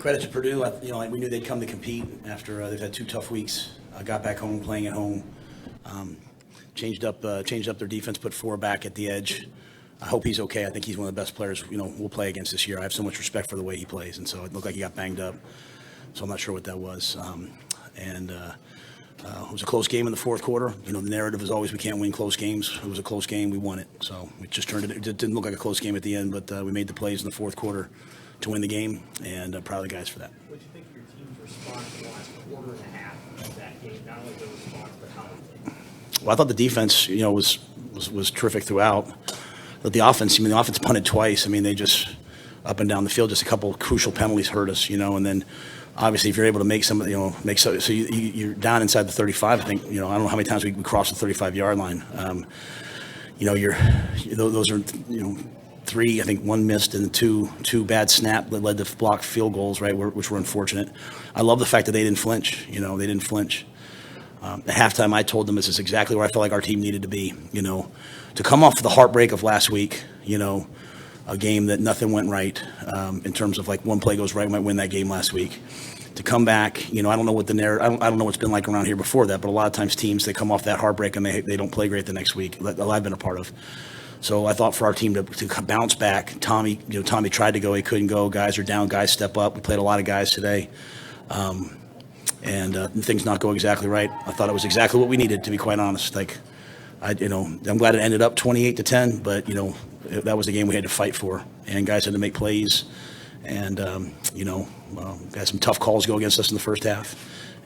Credit to Purdue. We knew they'd come to compete after they've had 2 tough weeks. Got back home, playing at home. Changed up their defense, put 4 back at the edge. I hope he's okay. I think he's one of the best players we'll play against this year. I have so much respect for the way he plays, and so it looked like he got banged up. So I'm not sure what that was. It was a close game in the fourth quarter. The narrative is always we can't win close games. It was a close game. We won it. So it just turned it didn't look like a close game at the end, but we made the plays in the fourth quarter to win the game, and proud of the guys for that. What do you think your team's response in the last quarter and a half of that game? Not only the response, but how they played. Well, I thought the defense, was terrific throughout. But the offense punted twice. They just up and down the field, just a couple of crucial penalties hurt us, and then obviously if you're able to make some, so you're down inside the 35. I think, I don't know how many times we crossed the 35-yard line. Those are, 3, I think 1 missed and 2 bad snap that led to blocked field goals, right, which were unfortunate. I love the fact that they didn't flinch. They didn't flinch. At halftime, I told them this is exactly where I felt like our team needed to be. To come off the heartbreak of last week, a game that nothing went right in terms of like one play goes right, we might win that game last week. To come back, I don't know what the narrative, I don't know what's been like around here before that, but a lot of times teams, they come off that heartbreak and they don't play great the next week, that I've been a part of. So I thought for our team to bounce back, Tommy tried to go, he couldn't go. Guys are down, guys step up. We played a lot of guys today. And things not go exactly right. I thought it was exactly what we needed, to be quite honest. I'm glad it ended up 28-10, but that was the game we had to fight for, and guys had to make plays, and had some tough calls go against us in the first half,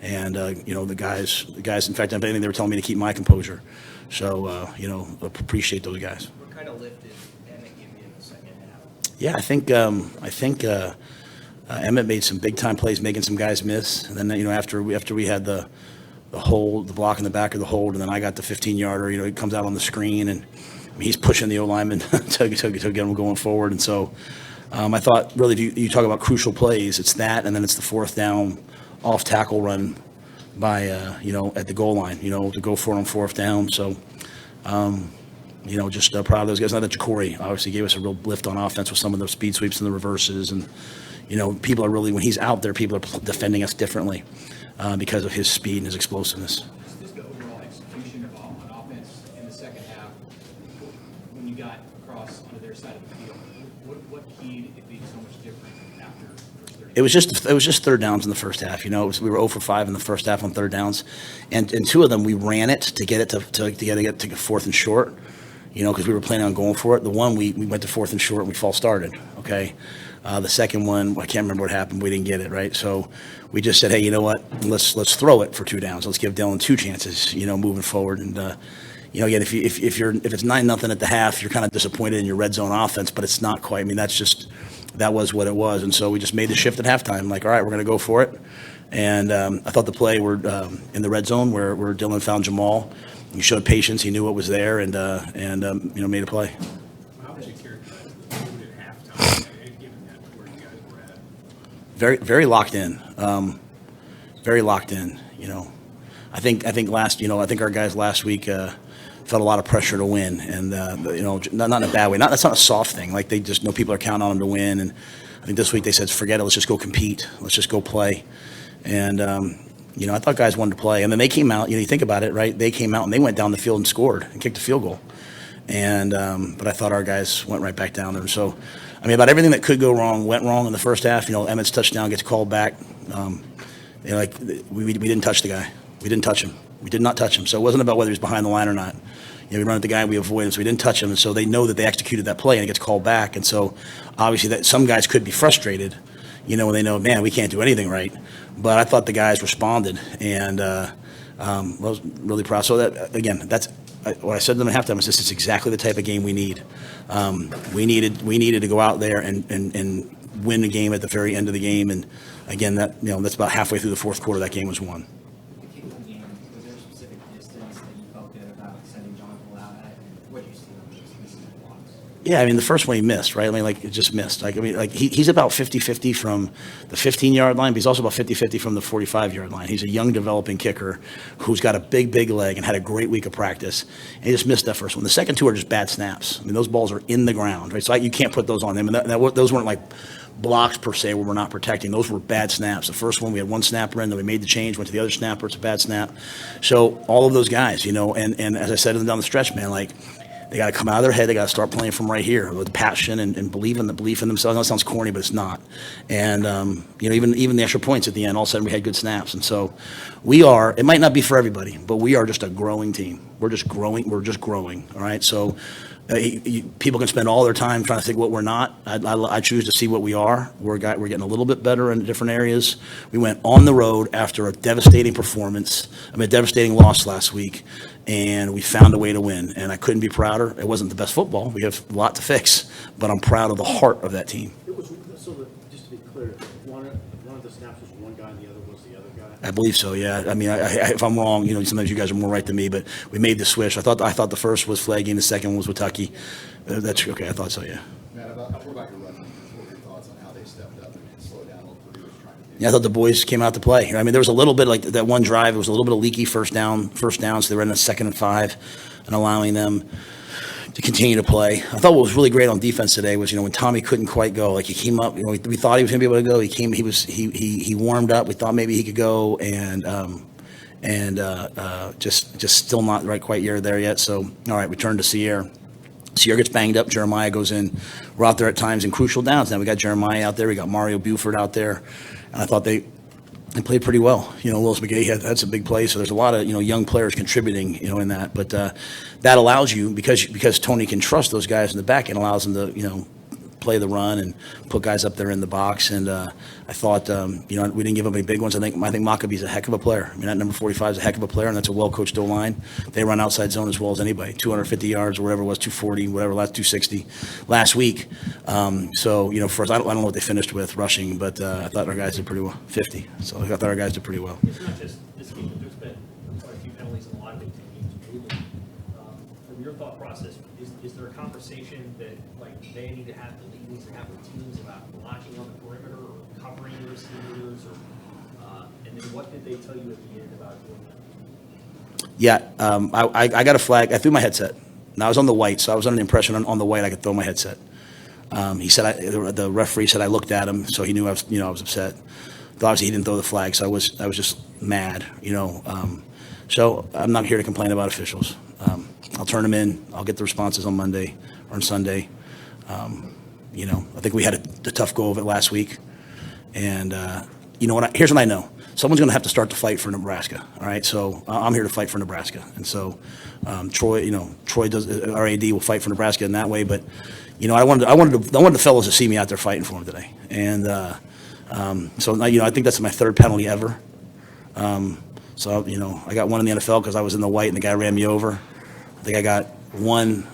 and the guys. In fact, I think they were telling me to keep my composure. So appreciate those guys. What kind of lift did Emmett give you in the second half? Yeah, I think Emmett made some big time plays, making some guys miss, and then after we had the hold, the block in the back of the hold, and then I got the 15-yarder. He comes out on the screen, and he's pushing the O-lineman to get him going forward. And so I thought, really, if you talk about crucial plays, it's that, and then it's the 4th down off tackle run by at the goal line, to go for it on 4th down. So just proud of those guys. Now that Ja'Cory obviously gave us a real lift on offense with some of those speed sweeps and the reverses, and people are really, when he's out there, people are defending us differently. Because of his speed and his explosiveness. Just the overall execution on offense in the second half, when you got across onto their side of the field, what keyed it being so much different after the first 30? It was just 3rd downs in the first half. We were 0 for 5 in the first half on 3rd downs, and 2 of them we ran it to get it to get to 4th and short. Because we were planning on going for it. The one we went to 4th and short and we false started. Okay. The second one, I can't remember what happened. We didn't get it, right? So we just said, hey, you know what? Let's throw it for 2 downs. Let's give Dylan 2 chances, moving forward. And again, if it's 9-0 at the half, you're kind of disappointed in your red zone offense, but it's not quite. That was what it was. And so we just made the shift at halftime. Like, all right, we're going to go for it. And I thought the play were in the red zone where Dylan found Jamal. He showed patience. He knew what was there, and made a play. How would you characterize the mood at halftime? Given that where you guys were at? Very, very locked in. Very locked in. I think our guys last week felt a lot of pressure to win, and not in a bad way. That's not a soft thing. Like, they just know people are counting on them to win, and I think this week they said, forget it. Let's just go compete. Let's just go play. And I thought guys wanted to play, and then they came out. You think about it, right? They came out and they went down the field and scored and kicked a field goal. And but I thought our guys went right back down there. So, about everything that could go wrong went wrong in the first half. Emmett's touchdown gets called back. We didn't touch the guy. We didn't touch him. We did not touch him. So it wasn't about whether he was behind the line or not. We run at the guy and we avoid him, so we didn't touch him. And so they know that they executed that play and it gets called back. And so obviously that some guys could be frustrated, when they know, man, we can't do anything right. But I thought the guys responded, and I was really proud. So that, again, that's what I said to them at halftime. This is exactly the type of game we need. We needed to go out there and win the game at the very end of the game. And again, that's about halfway through the fourth quarter. That game was won. The kicking game, was there a specific distance that you felt good about sending Jonathan out at? What did you see on those missing blocks? Yeah, the first one he missed, right? It just missed. He's about 50-50 from the 15-yard line, but he's also about 50-50 from the 45-yard line. He's a young, developing kicker who's got a big, big leg and had a great week of practice, and he just missed that first one. The second two are just bad snaps. Those balls are in the ground, right? So you can't put those on him, and those weren't like blocks per se where we're not protecting. Those were bad snaps. The first one, we had one snapper in, then we made the change, went to the other snapper, it's a bad snap. So all of those guys, and as I said down the stretch, man, like, they got to come out of their head. They got to start playing from right here with passion and belief in themselves. I know it sounds corny, but it's not. And even the extra points at the end, all of a sudden we had good snaps. And so we are. It might not be for everybody, but we are just a growing team. We're just growing. All right. So people can spend all their time trying to think what we're not. I choose to see what we are. We're getting a little bit better in different areas. We went on the road after a devastating devastating loss last week, and we found a way to win. And I couldn't be prouder. It wasn't the best football. We have a lot to fix, but I'm proud of the heart of that team. It was just to be clear, one of the snaps was one guy and the other was the other guy. I believe so. Yeah. I mean, if I'm wrong, sometimes you guys are more right than me, but we made the switch. I thought the first was Flaggy and the second one was Watucky. That's okay. I thought so. Yeah. Matt, what about your running? What were your thoughts on how they stepped up and slowed down what Purdue was trying to do? Yeah, I thought the boys came out to play. I mean, there was a little bit like that one drive. It was a little bit of leaky first down. So they were in a 2nd and 5 and allowing them to continue to play. I thought what was really great on defense today was, when Tommy couldn't quite go, like he came up, we thought he was going to be able to go. He warmed up. We thought maybe he could go and just still not right quite there yet. So, all right, we turned to Sierra. Sierra gets banged up. Jeremiah goes in. We're out there at times in crucial downs. Now we got Jeremiah out there. We got Mario Buford out there. And I thought they played pretty well. Willis McGahee had some big plays. So there's a lot of, young players contributing, in that. But that allows you, because Tony can trust those guys in the back, it allows them to, play the run and put guys up there in the box. And I thought, we didn't give up any big ones. I think Maccabee's a heck of a player. I mean, that number 45 is a heck of a player, and that's a well-coached O-line. They run outside zone as well as anybody. 250 yards or whatever it was, 240, whatever, last 260 last week. So, first, I don't know what they finished with rushing, but I thought our guys did pretty well. 50. So I thought our guys did pretty well. It's not just this game, but there's been quite a few penalties in a lot of Big Ten games lately. From your thought process, is there a conversation that they need to have, the league needs to have with teams about blocking on the perimeter or covering the receivers, and then what did they tell you at the end about doing that? Yeah, I got a flag. I threw my headset. Now I was on the white, so I was under the impression on the white I could throw my headset. He said the referee said I looked at him, so he knew I was upset. But obviously he didn't throw the flag, so I was just mad, So I'm not here to complain about officials. I'll turn them in. I'll get the responses on Monday or on Sunday. I think we had a tough go of it last week, and here's what I know: someone's going to have to start to fight for Nebraska. All right, so I'm here to fight for Nebraska, and so Troy does. Our AD will fight for Nebraska in that way, but I wanted the fellows to see me out there fighting for them today, and so I think that's my 3rd penalty ever. So I got one in the NFL because I was in the white and the guy ran me over. I think I got one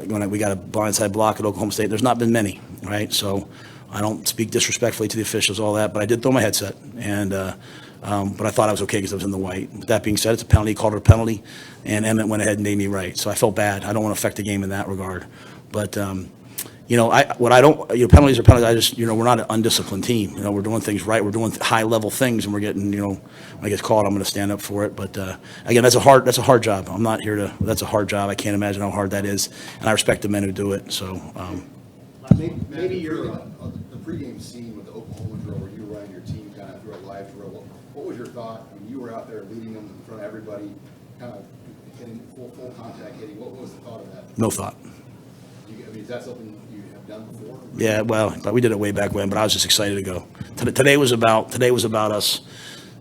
when we got a blindside block at Oklahoma State. There's not been many, right? So I don't speak disrespectfully to the officials, all that, but I did throw my headset, and but I thought I was okay because I was in the white. With that being said, it's a penalty. He called it a penalty, and Emmett went ahead and made me right. So I felt bad. I don't want to affect the game in that regard, but penalties are penalties. I just, we're not an undisciplined team. We're doing things right. We're doing high level things, and we're getting, when I get called, I'm going to stand up for it. But again, that's a hard job. I'm not here to. That's a hard job. I can't imagine how hard that is, and I respect the men who do it. So maybe you're the pregame scene with the Oklahoma drill where you were running your team kind of through a live drill. What was your thought when you were out there leading them in front of everybody, kind of hitting full contact hitting? What was the thought of that? no thought. Is that something you have done before? Yeah, well, but we did it way back when. But I was just excited to go. Today was about us.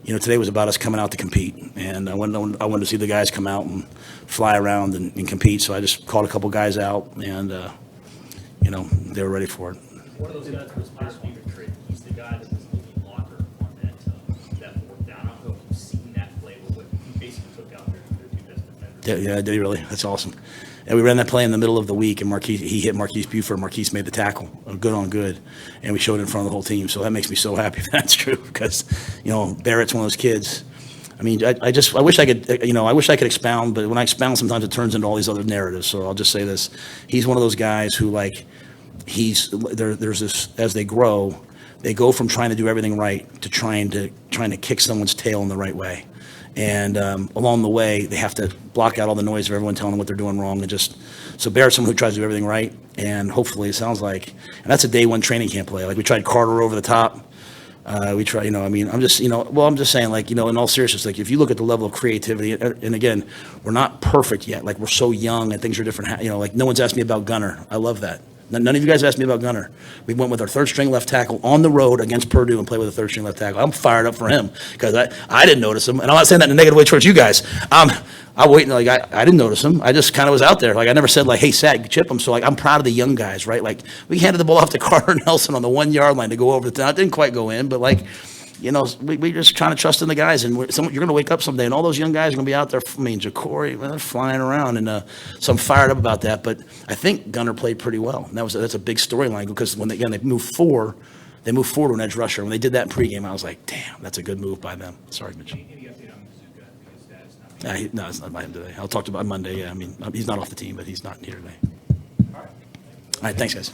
Today was about us coming out to compete, and I wanted to see the guys come out and fly around and compete. So I just called a couple guys out, and they were ready for it. One of those guys was Oscar Trick. He's the guy that was leading blocker on that 4th down. I don't know if you've seen that play, but he basically took out their 2 best defenders. Yeah, did he really? That's awesome. And we ran that play in the middle of the week, and he hit Marquise Buford. Marquise made the tackle, good on good, and we showed it in front of the whole team. So that makes me so happy that's true because, Barrett's one of those kids. I mean, I wish I could expound, but when I expound, sometimes it turns into all these other narratives. So I'll just say this: he's one of those guys who, there's this, as they grow, they go from trying to do everything right to trying to kick someone's tail in the right way. And along the way, they have to block out all the noise of everyone telling them what they're doing wrong, and just so Barrett's someone who tries to do everything right. And hopefully, it sounds like, and that's a day one training camp play. Like we tried Carter over the top. We try, I'm just saying, like, in all seriousness, like if you look at the level of creativity, and again, we're not perfect yet. Like we're so young and things are different. Like no one's asked me about Gunner. I love that. None of you guys asked me about Gunner. We went with our third string left tackle on the road against Purdue and played with a third string left tackle. I'm fired up for him because I didn't notice him, and I'm not saying that in a negative way towards you guys. I didn't notice him. I just kind of was out there. Like I never said like, hey, Sat, chip him. So like I'm proud of the young guys, right? Like we handed the ball off to Carter Nelson on the 1 yard line to go over the top. It didn't quite go in, but like. We just trying to trust in the guys, and you're going to wake up someday, and all those young guys are going to be out there. I mean, Ja'Cory, they're flying around, and so I'm fired up about that. But I think Gunner played pretty well, and that's a big storyline because when they move forward to an edge rusher. When they did that in pregame, I was like, damn, that's a good move by them. Sorry, Mitch. Any update on Mizuka? Because that is not. No, it's not by him today. I'll talk about Monday. Yeah, I mean, he's not off the team, but he's not here today. All right, thanks, guys.